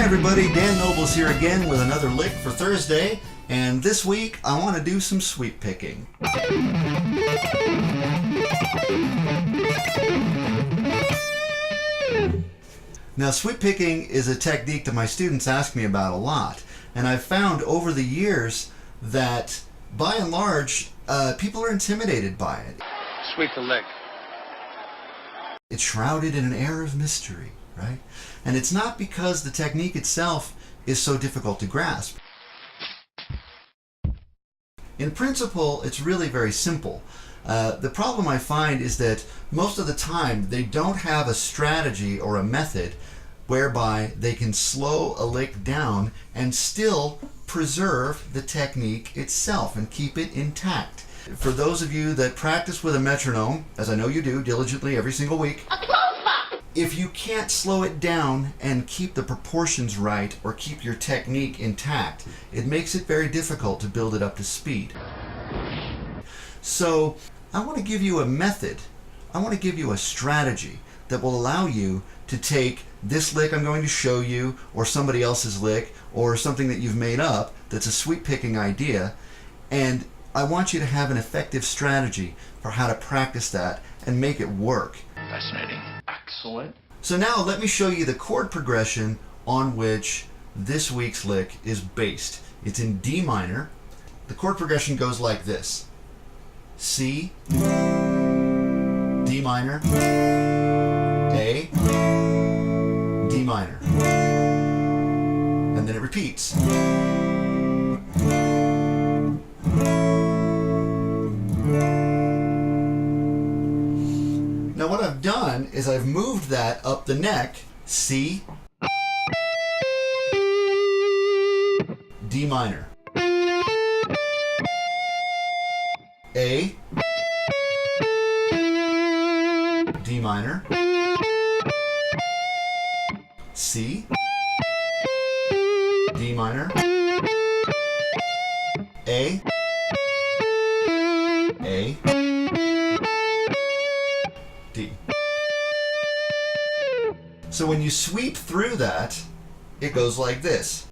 everybody, Dan Noble's here again with another lick for Thursday, and this week I want to do some sweep picking. Now, sweep picking is a technique that my students ask me about a lot, and I've found over the years that by and large people are intimidated by it. Sweep the lick. It's shrouded in an air of mystery, right? And it's not because the technique itself is so difficult to grasp. In principle, it's really very simple. The problem I find is that most of the time they don't have a strategy or a method whereby they can slow a lick down and still preserve the technique itself and keep it intact. For those of you that practice with a metronome, as I know you do diligently every single week, if you can't slow it down and keep the proportions right or keep your technique intact, it makes it very difficult to build it up to speed. So I want to give you a method. I want to give you a strategy that will allow you to take this lick I'm going to show you, or somebody else's lick, or something that you've made up that's a sweep picking idea, and I want you to have an effective strategy for how to practice that and make it work. Fascinating. Excellent. So now let me show you the chord progression on which this week's lick is based. It's in D minor. The chord progression goes like this: C, D minor, A, D minor. And then it repeats. Now what I've done is I've moved that up the neck. C, D minor, A, D minor, C, D minor, A, D. So when you sweep through that, it goes like this.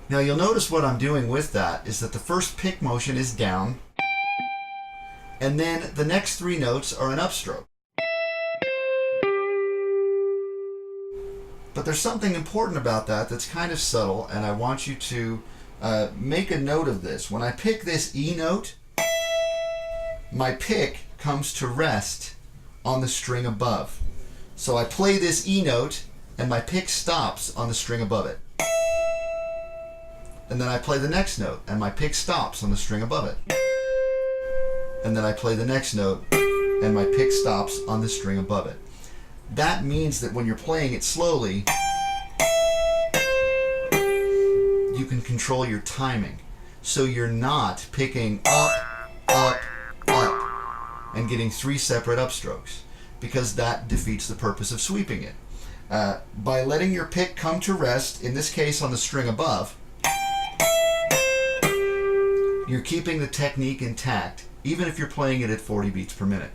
Now you'll notice what I'm doing with that is that the first pick motion is down, and then the next three notes are an upstroke. But there's something important about that that's kind of subtle, and I want you to make a note of this. When I pick this E note, my pick comes to rest on the string above. So I play this E note, and my pick stops on the string above it. And then I play the next note, and my pick stops on the string above it. And then I play the next note, and my pick stops on the string above it. That means that when you're playing it slowly, you can control your timing. So you're not picking up, up, up, and getting three separate upstrokes, because that defeats the purpose of sweeping it. By letting your pick come to rest, in this case on the string above, you're keeping the technique intact, even if you're playing it at 40 beats per minute.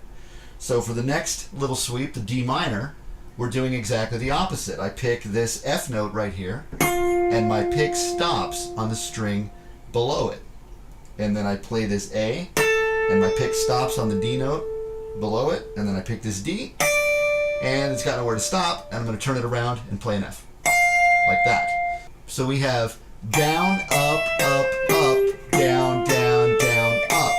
So for the next little sweep, the D minor, we're doing exactly the opposite. I pick this F note right here, and my pick stops on the string below it. And then I play this A, and my pick stops on the D note below it, and then I pick this D, and it's got nowhere to stop, and I'm going to turn it around and play an F. Like that. So we have down, up, up, up, down, down, down, up.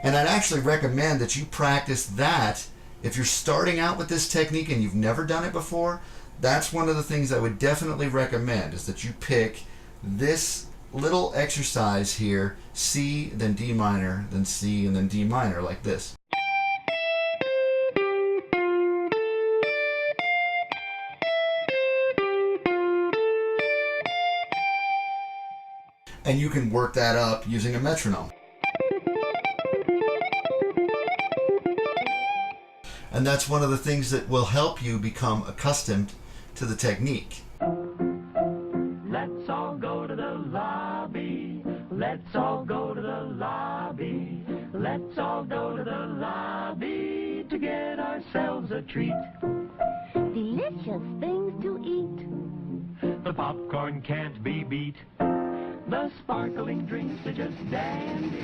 And I'd actually recommend that you practice that if you're starting out with this technique and you've never done it before. That's one of the things I would definitely recommend, is that you pick this little exercise here, C, then D minor, then C, and then D minor, like this. And you can work that up using a metronome. And that's one of the things that will help you become accustomed to the technique. Let's all go to the lobby. Let's all go to the lobby. Let's all go to the lobby to to get ourselves a treat. Delicious things to eat. The popcorn can't be beat. The sparkling drinks are just dandy.